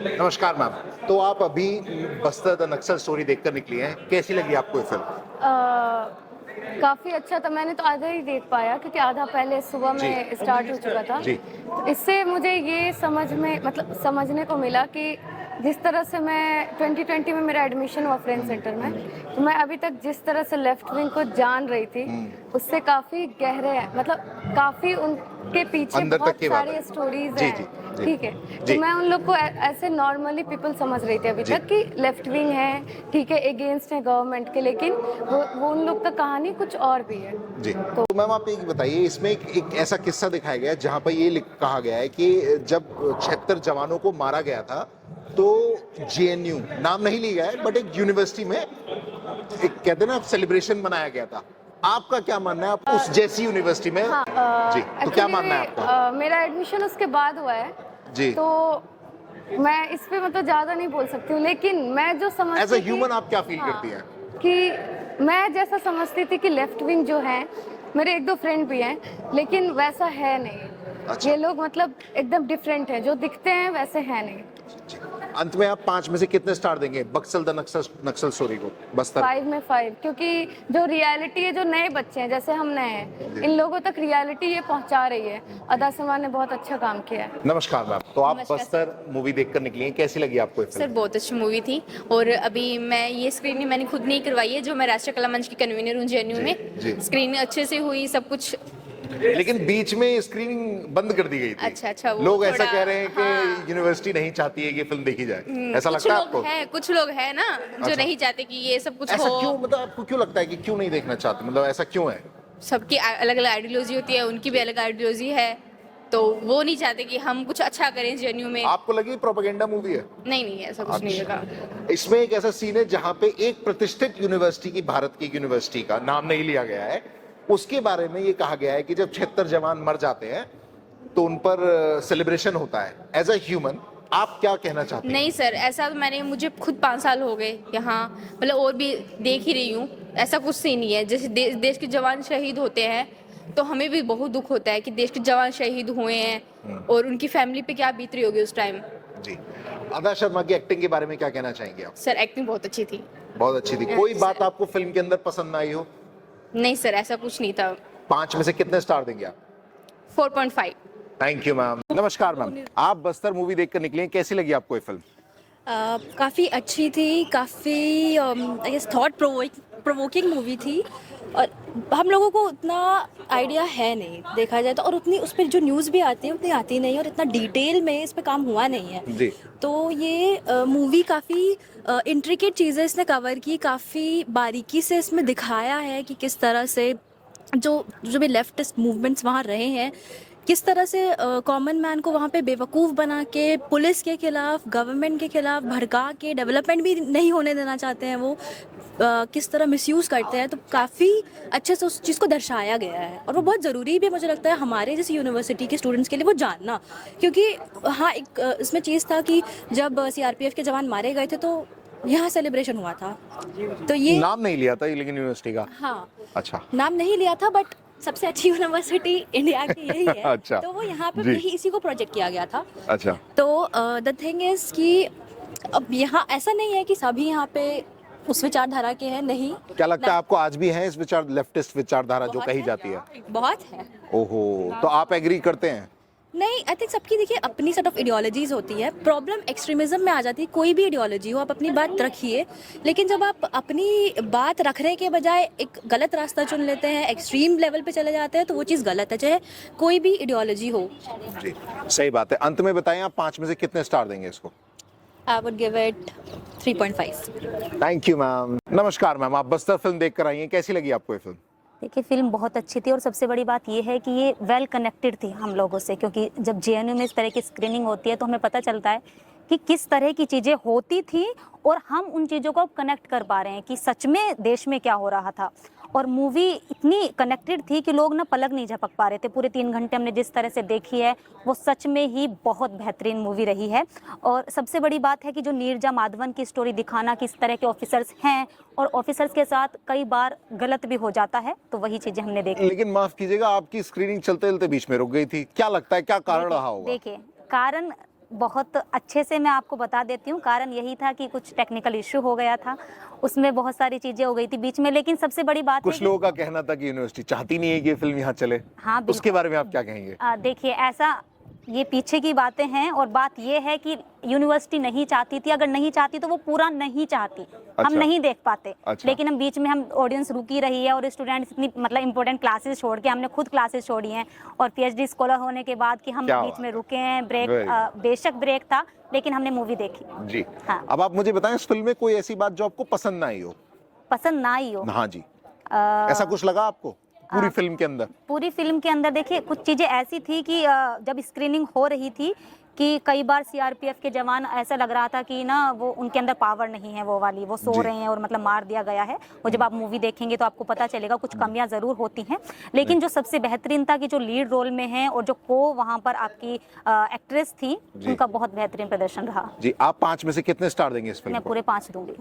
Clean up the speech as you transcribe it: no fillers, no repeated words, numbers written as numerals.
नमस्कार मैम। तो आप अभी बस्तर द नक्सल स्टोरी देखकर निकली हैं, कैसी लगी आपको ये फिल्म? काफ़ी अच्छा था। मैंने तो आधा ही देख पाया क्योंकि आधा पहले सुबह जी में स्टार्ट हो चुका था। जी। तो इससे मुझे ये समझने को मिला कि जिस तरह से मैं 2020 में मेरा एडमिशन हुआ फ्रेंच सेंटर में, तो मैं अभी तक जिस तरह से लेफ्ट विंग को जान रही थी उससे काफ़ी गहरे है, मतलब काफ़ी उनके पीछे अंदर तक बहुत की बात सारी है। स्टोरीज जी हैं। जी जी ठीक है, जी तो मैं उन लोग को ऐसे नॉर्मली पीपल समझ रही थी अभी जी तक कि लेफ्ट विंग है, ठीक है, अगेंस्ट है गवर्नमेंट के, लेकिन वो उन लोग का कहानी कुछ और भी है। जी। तो मैम आप एक बताइए, इसमें एक ऐसा किस्सा दिखाया गया है जहाँ पर ये कहा गया है कि जब 76 जवानों को मारा गया था तो जेएनयू, नाम नहीं लिया है, बट एक यूनिवर्सिटी में एक कहते हैं ना सेलिब्रेशन मनाया गया था। आपका क्या मानना है, आप उस जैसी यूनिवर्सिटी में? हाँ, जी, तो क्या मानना है आपका? मेरा एडमिशन उसके बाद हुआ है, जी। तो मैं इस पे मतलब ज़्यादा नहीं बोल सकती हूँ, लेकिन मैं जो एज अ समझती थी, ह्यूमन आप क्या फील हाँ, करती हैं? कि मैं जैसा समझती थी कि लेफ्ट विंग जो है, मेरे एक दो फ्रेंड भी हैं, लेकिन वैसा है नहीं। अच्छा। ये लोग मतलब एकदम डिफरेंट हैं, जो दिखते हैं वैसे हैं नहीं। जी। अंत में आप 5 में से कितने स्टार देंगे बक्सल द नक्सल स्टोरी को? बस्तर 5 में 5, क्योंकि जो रियलिटी है, जो नए बच्चे हैं जैसे हम नए हैं, इन लोगों तक रियलिटी ये पहुंचा रही है। अदा समान ने बहुत अच्छा काम किया है। नमस्कार मैम। तो आप नमस्कार बस्तर मूवी देखकर निकली हैं, कैसी लगी आपको ये सर, फिल्म? बहुत अच्छी मूवी थी। और अभी मैं ये स्क्रीनिंग मैंने खुद नहीं करवाई है, जो मैं राष्ट्रीय कला मंच की कन्वीनर हूँ जेएनयू जी, में। जी। स्क्रीनिंग अच्छे से हुई, सब कुछ। लेकिन बीच में स्क्रीनिंग बंद कर दी गई थी। अच्छा, वो लोग ऐसा थोड़ा, कह रहे हैं कि हाँ। यूनिवर्सिटी नहीं चाहती है कि फिल्म देखी जाए, ऐसा कुछ लगता है लोग आपको? हैं, कुछ लोग हैं ना जो अच्छा। नहीं चाहते कि ये सब कुछ ऐसा हो। क्यों, मतलब आपको क्यों लगता है कि क्यों नहीं देखना चाहते, मतलब ऐसा क्यों है? सबकी अलग अलग आइडियोलॉजी होती है, उनकी भी अलग आइडियोलॉजी है, तो वो नहीं चाहते कि हम कुछ अच्छा करें जेएनयू में। आपको लगी प्रोपेगेंडा मूवी है? नहीं, ऐसा कुछ नहीं अच्छा। लगा। इसमें एक ऐसा सीन है जहां पे एक प्रतिष्ठित यूनिवर्सिटी की, भारत की यूनिवर्सिटी का नाम नहीं लिया गया है, उसके बारे में ये कहा गया है कि जब 76 जवान मर जाते हैं तो उन पर सेलिब्रेशन होता है। एज अ ह्यूमन आप क्या कहना चाहते हैं? नहीं सर, ऐसा तो मुझे खुद 5 साल हो गए यहाँ, मतलब और भी देख ही रही हूँ। ऐसा कुछ सीन नहीं है। जैसे देश के जवान शहीद होते हैं तो हमें भी बहुत दुख होता है कि देश के जवान शहीद हुए हैं और उनकी फैमिली पे क्या बीत रही होगी उस टाइम। जी। अदा शर्मा की एक्टिंग के बारे में क्या कहना चाहेंगे आप? सर, एक्टिंग बहुत अच्छी थी। बहुत अच्छी थी। कोई सर। बात आपको फिल्म के अंदर पसंद ना आई हो? नहीं सर, ऐसा कुछ नहीं था। 5 में से कितने स्टार देंगे आप? 4.5। Thank you ma'am. नमस्कार मैम, आप बस्तर मूवी देखकर निकली हैं, कैसी लगी आपको ये फिल्म? काफ़ी अच्छी थी, काफ़ी I guess thought provoking movie थी। और हम लोगों को उतना आइडिया है नहीं, देखा जाए तो, और उतनी उस पर जो न्यूज़ भी आती है उतनी आती नहीं, और इतना डिटेल में इस पे काम हुआ नहीं है। जी। तो ये मूवी काफ़ी इंट्रिकेट चीज़ें इसने कवर की, काफ़ी बारीकी से इसमें दिखाया है कि किस तरह से जो भी लेफ्टिस्ट मूवमेंट्स वहाँ रहे हैं, किस तरह से कॉमन मैन को वहाँ पे बेवकूफ़ बना के पुलिस के खिलाफ, गवर्नमेंट के खिलाफ भड़का के, डेवलपमेंट भी नहीं होने देना चाहते हैं वो, किस तरह मिसयूज़ करते हैं। तो काफ़ी अच्छे से उस चीज़ को दर्शाया गया है, और वो बहुत ज़रूरी भी मुझे लगता है हमारे जैसे यूनिवर्सिटी के स्टूडेंट्स के लिए वो जानना। क्योंकि हाँ, एक इसमें चीज़ था कि जब सीआरपीएफ के जवान मारे गए थे तो यहाँ सेलिब्रेशन हुआ था, तो ये नाम नहीं लिया था लेकिन यूनिवर्सिटी का? हाँ, अच्छा। नाम नहीं लिया था, बट सबसे अच्छी यूनिवर्सिटी इंडिया की यही है। अच्छा। तो वो यहाँ पे जी। यही इसी को प्रोजेक्ट किया गया था। अच्छा। तो द थिंग इज कि अब यहाँ ऐसा नहीं है कि सभी यहाँ पे उस विचारधारा के हैं, नहीं। क्या लगता है आपको आज भी है इस लेफ्टिस्ट विचारधारा जो बहुत कही है, जाती है? बहुत है। ओहो, तो आप एग्री करते हैं? नहीं, आई थिंक सबकी देखिए अपनी सेट ऑफ आइडियोलॉजीज होती है। प्रॉब्लम एक्सट्रीमिज्म में आ जाती है। कोई भी आइडियोलॉजी हो, आप अपनी बात रखिए, लेकिन जब आप अपनी बात रखने के बजाय एक गलत रास्ता चुन लेते हैं, एक्सट्रीम लेवल पे चले जाते हैं, तो वो चीज़ गलत है, चाहे कोई भी आइडियोलॉजी हो। जी, सही बात है। अंत में बताएं, आप 5 में से कितने स्टार देंगे इसको? I would give it 3.5। Thank you ma'am. नमस्कार मैम, आप बस्तर फिल्म देख कर आई हैं, कैसी लगी आपको ये फिल्म? देखिए, फिल्म बहुत अच्छी थी, और सबसे बड़ी बात ये है कि ये वेल कनेक्टेड थी हम लोगों से, क्योंकि जब जेएनयू में इस तरह की स्क्रीनिंग होती है तो हमें पता चलता है कि किस तरह की चीज़ें होती थी, और हम उन चीज़ों को कनेक्ट कर पा रहे हैं कि सच में देश में क्या हो रहा था। और मूवी इतनी कनेक्टेड थी कि लोग ना पलक नहीं झपक पा रहे थे। पूरे 3 घंटे हमने जिस तरह से देखी है वो सच में ही बहुत बेहतरीन मूवी रही है। और सबसे बड़ी बात है कि जो नीरजा माधवन की स्टोरी दिखाना, किस तरह के ऑफिसर्स हैं और ऑफिसर्स के साथ कई बार गलत भी हो जाता है, तो वही चीज़ें हमने देखी। लेकिन माफ कीजिएगा, आपकी स्क्रीनिंग चलते चलते बीच में रुक गई थी, क्या लगता है क्या कारण रहा होगा? देखिए, कारण बहुत अच्छे से मैं आपको बता देती हूँ। कारण यही था कि कुछ टेक्निकल इशू हो गया था, उसमें बहुत सारी चीज़ें हो गई थी बीच में। लेकिन सबसे बड़ी बात है कुछ कि लोगों का कहना था कि यूनिवर्सिटी चाहती नहीं है कि ये फिल्म यहाँ चले। हाँ, बिल्कुल। उसके बारे में आप क्या कहेंगे? देखिए, ऐसा ये पीछे की बातें हैं और बात ये है कि यूनिवर्सिटी नहीं चाहती थी। अगर नहीं चाहती तो वो पूरा नहीं चाहती, हम अच्छा। नहीं देख पाते। अच्छा। लेकिन हम बीच में, हम ऑडियंस रुकी रही है और स्टूडेंट्स इतनी मतलब इंपॉर्टेंट क्लासेस छोड़ के, हमने खुद क्लासेस छोड़ी हैं और पीएचडी स्कॉलर होने के बाद कि हम क्या बीच बात में है। रुके हैं। ब्रेक Very बेशक ब्रेक था, लेकिन हमने मूवी देखी। जी। हाँ। अब आप मुझे बताएं, इस फिल्म में कोई ऐसी बात जो आपको पसंद ना आई हो? पसंद ना आई हो? हाँ जी, अ, ऐसा कुछ लगा आपको पूरी फिल्म के अंदर? पूरी फिल्म के अंदर देखिए, कुछ चीज़ें ऐसी थी कि जब स्क्रीनिंग हो रही थी कि कई बार सीआरपीएफ के जवान, ऐसा लग रहा था कि ना वो उनके अंदर पावर नहीं है, वो वाली, वो सो जी। रहे हैं और मतलब मार दिया गया है। वो जब आप मूवी देखेंगे तो आपको पता चलेगा कुछ कमियां ज़रूर होती हैं। लेकिन जो सबसे बेहतरीन था कि जो लीड रोल में हैं और जो वहाँ पर आपकी एक्ट्रेस थी, जी। उनका बहुत बेहतरीन प्रदर्शन रहा। जी, आप 5 में से कितने स्टार देंगे इस फिल्म मैं को? पूरे 5 दूंगी।